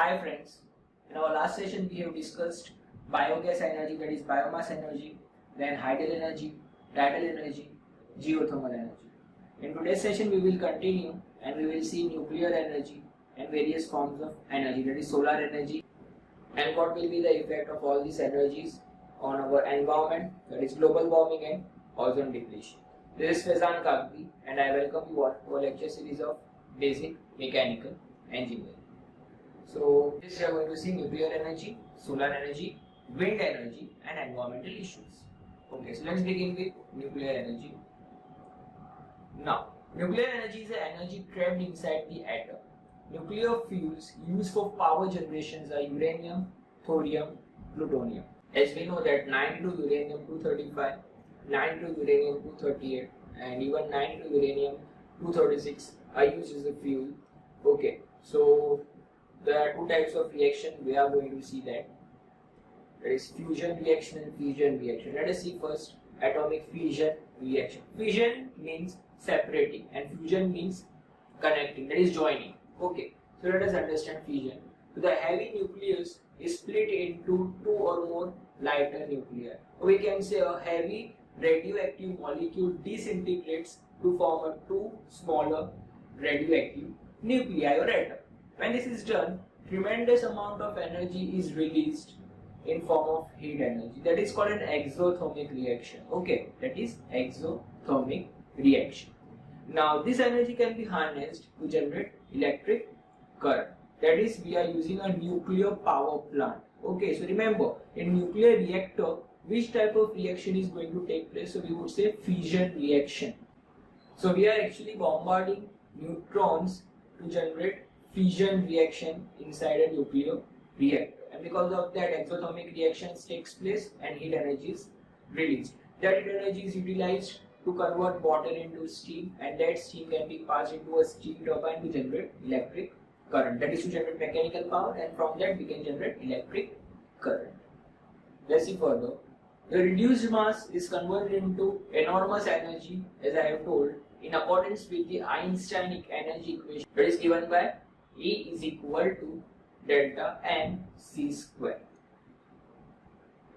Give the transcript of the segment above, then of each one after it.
Hi friends, in our last session we have discussed biogas energy, that is biomass energy, then hydel energy, tidal energy, geothermal energy. In today's session we will continue and we will see nuclear energy and various forms of energy, that is solar energy, and what will be the effect of all these energies on our environment, that is global warming and ozone depletion. This is Faizan Kagbi and I welcome you all to our lecture series of basic mechanical engineering. So this we are going to see nuclear energy, solar energy, wind energy and environmental issues. Okay, so let's begin with nuclear energy. Now, nuclear energy is the energy trapped inside the atom. Nuclear fuels used for power generations are uranium, thorium, plutonium. As we know that 92 uranium-235, 92 uranium-238 and even 92 uranium-236 are used as a fuel. Okay, so there are two types of reaction we are going to see that. There is fusion reaction and fission reaction. Let us see first atomic fission reaction. Fission means separating and fusion means connecting, that is joining. Okay, so let us understand fission. So the heavy nucleus is split into two or more lighter nuclei. We can say a heavy radioactive molecule disintegrates to form a two smaller radioactive nuclei or atom. When this is done, tremendous amount of energy is released in form of heat energy. That is called an exothermic reaction. Okay, that is exothermic reaction. Now this energy can be harnessed to generate electric current. That is, we are using a nuclear power plant. Okay, so remember, in nuclear reactor, which type of reaction is going to take place? So we would say fission reaction. So we are actually bombarding neutrons to generate fission reaction inside a nuclear reactor, and because of that exothermic reactions takes place and heat energy is released. That heat energy is utilized to convert water into steam, and that steam can be passed into a steam turbine to generate electric current, that is to generate mechanical power, and from that we can generate electric current. Let's see further. The reduced mass is converted into enormous energy, as I have told, in accordance with the Einsteinic energy equation, that is given by E is equal to delta mc square.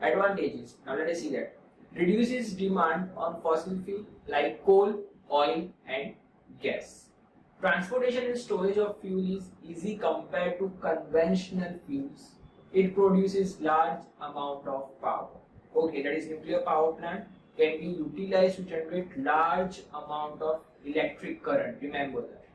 Advantages. Now let us see that. Reduces demand on fossil fuel like coal, oil and gas. Transportation and storage of fuel is easy compared to conventional fuels. It produces large amount of power. Okay, that is nuclear power plant can be utilized to generate large amount of electric current. Remember that.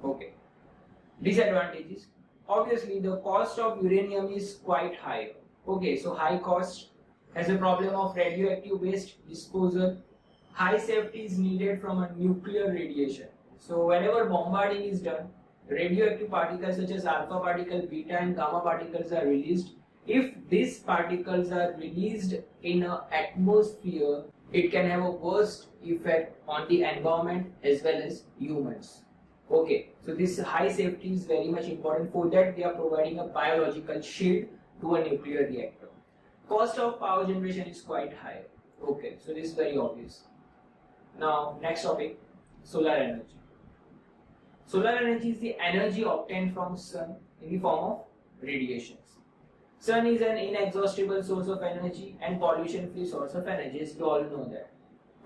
Okay. Disadvantages. Obviously, the cost of uranium is quite high. Okay, so high cost has a problem of radioactive waste disposal. High safety is needed from a nuclear radiation. So whenever bombarding is done, radioactive particles such as alpha particle, beta and gamma particles are released. If these particles are released in an atmosphere, it can have a worst effect on the environment as well as humans. Okay, so this high safety is very much important. For that, we are providing a biological shield to a nuclear reactor. Cost of power generation is quite high. Okay, so this is very obvious. Now, next topic, solar energy. Solar energy is the energy obtained from sun in the form of radiations. Sun is an inexhaustible source of energy and pollution-free source of energy, as you all know that.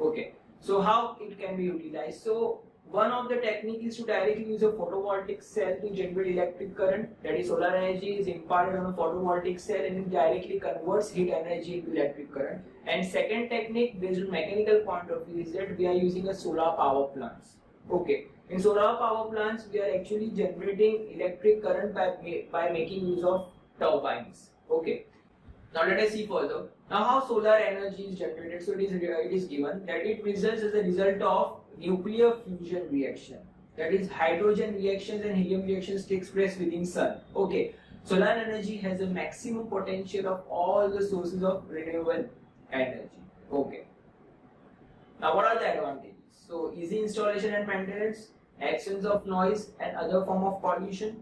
Okay, so how it can be utilized? So one of the technique is to directly use a photovoltaic cell to generate electric current. That is, solar energy is imparted on a photovoltaic cell and it directly converts heat energy into electric current. And second technique, based on mechanical point of view, is that we are using a solar power plants. Okay, in solar power plants, we are actually generating electric current by making use of turbines. Okay. Now let us see further. Now how solar energy is generated. So it is given that it results as a result of nuclear fusion reaction. That is, hydrogen reactions and helium reactions takes place within sun. Okay. Solar energy has a maximum potential of all the sources of renewable energy. Okay. Now what are the advantages? So easy installation and maintenance, absence of noise and other form of pollution,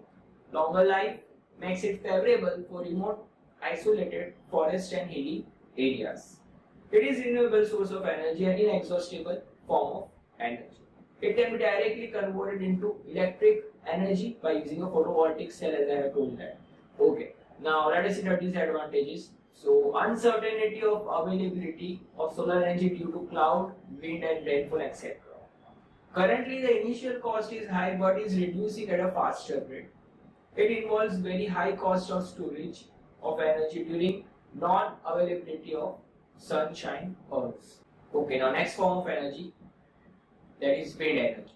longer life, makes it favorable for remote, isolated forest and hilly areas. It is renewable source of energy and inexhaustible form of energy. It can be directly converted into electric energy by using a photovoltaic cell, as I have told that. Okay, now let us see the disadvantages. So, uncertainty of availability of solar energy due to cloud, wind, and rainfall, etc. Currently, the initial cost is high but is reducing at a faster rate. It involves very high cost of storage of energy during non-availability of sunshine hours. Okay, now next form of energy, that is wind energy.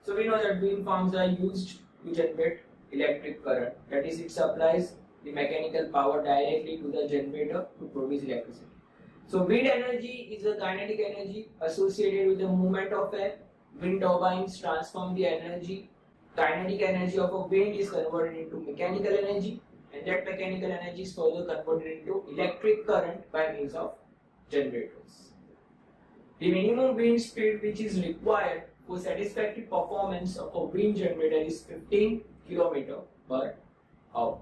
So we know that wind farms are used to generate electric current. That is, it supplies the mechanical power directly to the generator to produce electricity. So wind energy is a kinetic energy associated with the movement of air. Wind turbines transform the energy. Kinetic energy of a wind is converted into mechanical energy, and that mechanical energy is further converted into electric current by means of generators. The minimum wind speed which is required for satisfactory performance of a wind generator is 15 km per hour.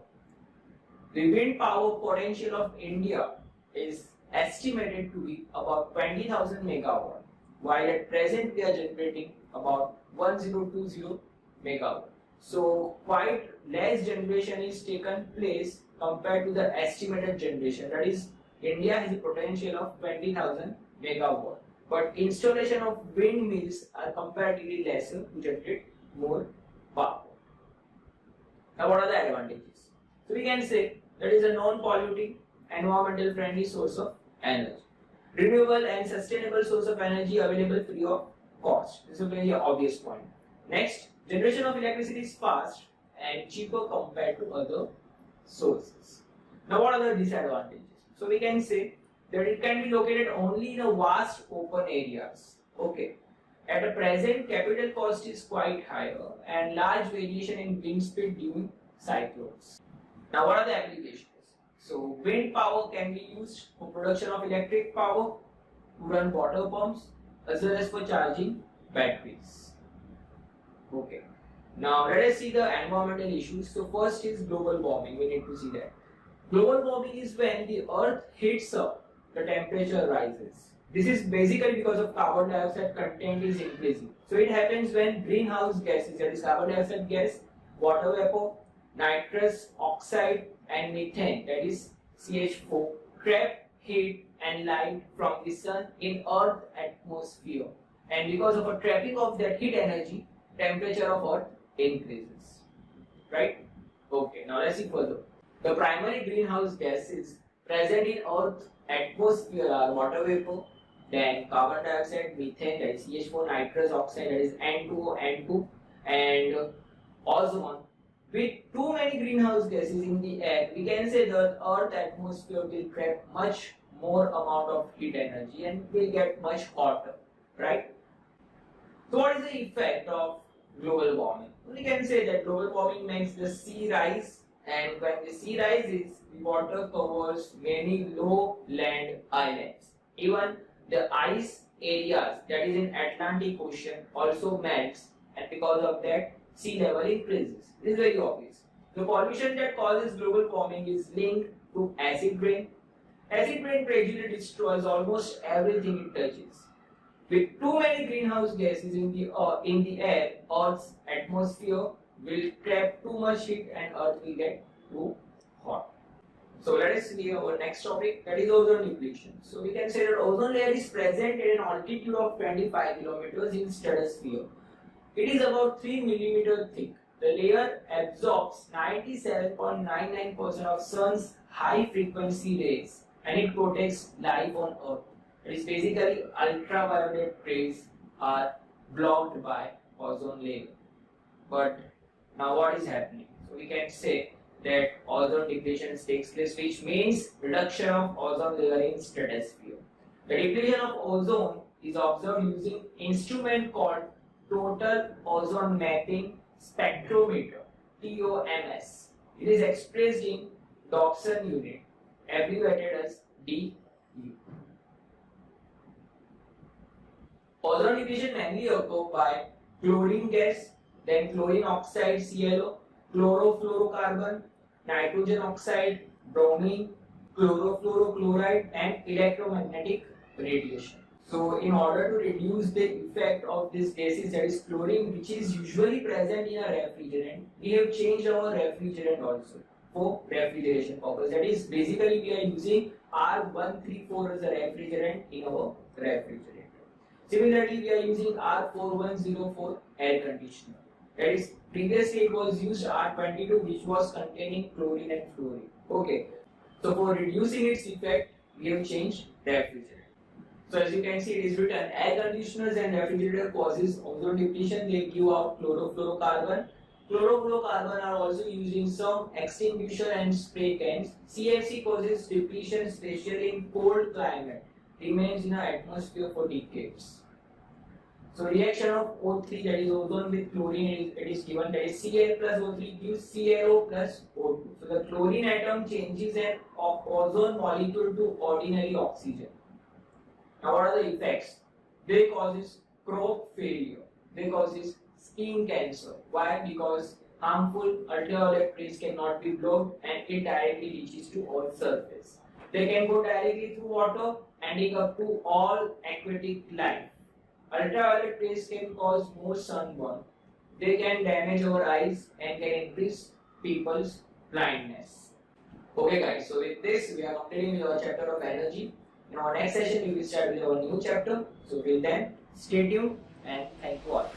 The wind power potential of India is estimated to be about 20,000 megawatt, while at present we are generating about 1020 megawatt. So quite less generation is taken place compared to the estimated generation. That is, India has a potential of 20,000 megawatt, but installation of windmills are comparatively lesser to generate more power. Now, what are the advantages? So we can say that is a non-polluting, environmental friendly source of energy. Renewable and sustainable source of energy available free of cost. This is a very obvious point. Next, generation of electricity is fast and cheaper compared to other sources. Now, what are the disadvantages? So we can say that it can be located only in a vast open areas. Okay. At the present, capital cost is quite higher and large variation in wind speed during cyclones. Now, what are the applications? So, wind power can be used for production of electric power, to run water pumps, as well as for charging batteries. Okay. Now, let us see the environmental issues. So, first is global warming. We need to see that. Global warming is when the earth heats up, the temperature rises. This is basically because of carbon dioxide content is increasing. So it happens when greenhouse gases, that is carbon dioxide gas, water vapor, nitrous oxide and methane, that is CH4, trap heat and light from the sun in earth atmosphere. And because of a trapping of that heat energy, temperature of earth increases. Right? Okay, now let's see further. The primary greenhouse gases present in earth atmosphere are water vapor, then carbon dioxide, methane, that is CH4, nitrous oxide, that is N2O, N2, and ozone. With too many greenhouse gases in the air, we can say that Earth atmosphere will trap much more amount of heat energy and will get much hotter, right? So what is the effect of global warming? We can say that global warming makes the sea rise, and when the sea rises, the water covers many low-land islands. Even the ice areas that is in Atlantic Ocean also melts, and because of that sea level increases. This is very obvious. The pollution that causes global warming is linked to acid rain. Acid rain gradually destroys almost everything it touches. With too many greenhouse gases in the air, Earth's atmosphere will trap too much heat and Earth will get too hot. So let us see our next topic, that is ozone depletion. So we can say that ozone layer is present at an altitude of 25 kilometers in stratosphere. It is about 3 millimeter thick. The layer absorbs 97.99% of sun's high frequency rays and it protects life on Earth. It is basically ultraviolet rays are blocked by ozone layer. But now what is happening? So we can say that ozone depletion takes place, which means reduction of ozone layer in stratosphere. The depletion of ozone is observed using instrument called Total Ozone Mapping Spectrometer, TOMS. It is expressed in Dobson unit, abbreviated as DU. Ozone depletion mainly occurs by chlorine gas, then chlorine oxide ClO, chlorofluorocarbon, nitrogen oxide, bromine, chlorofluorochloride, and electromagnetic radiation. So, in order to reduce the effect of this gases, that is chlorine, which is usually present in a refrigerant, we have changed our refrigerant also. for refrigeration purpose. That is, basically we are using R134 as a refrigerant in our refrigerator. Similarly, we are using R4104 air conditioner. That is, previously it was used R22, which was containing chlorine and fluorine. Okay, so for reducing its effect, we have changed refrigerant. So as you can see, it is written, air conditioners and refrigerator causes ozone depletion. They give out chlorofluorocarbon. Chlorofluorocarbon are also used in some extinguisher and spray cans. CFC causes depletion, especially in cold climate. Remains in our atmosphere for decades. So reaction of O3, that is ozone with chlorine, it is given, that is Cl plus O3 gives CaO plus O2. So the chlorine atom changes an ozone molecule to ordinary oxygen. Now what are the effects? They causes crop failure. They causes skin cancer. Why? Because harmful ultraviolet rays cannot be blocked and it directly reaches to all surface. They can go directly through water, ending up to all aquatic life. Ultraviolet rays can cause more sunburn. They can damage our eyes and can increase people's blindness. Okay guys, so with this we are completing with our chapter of energy. In our next session we will start with our new chapter. So till then, stay tuned and thank you all.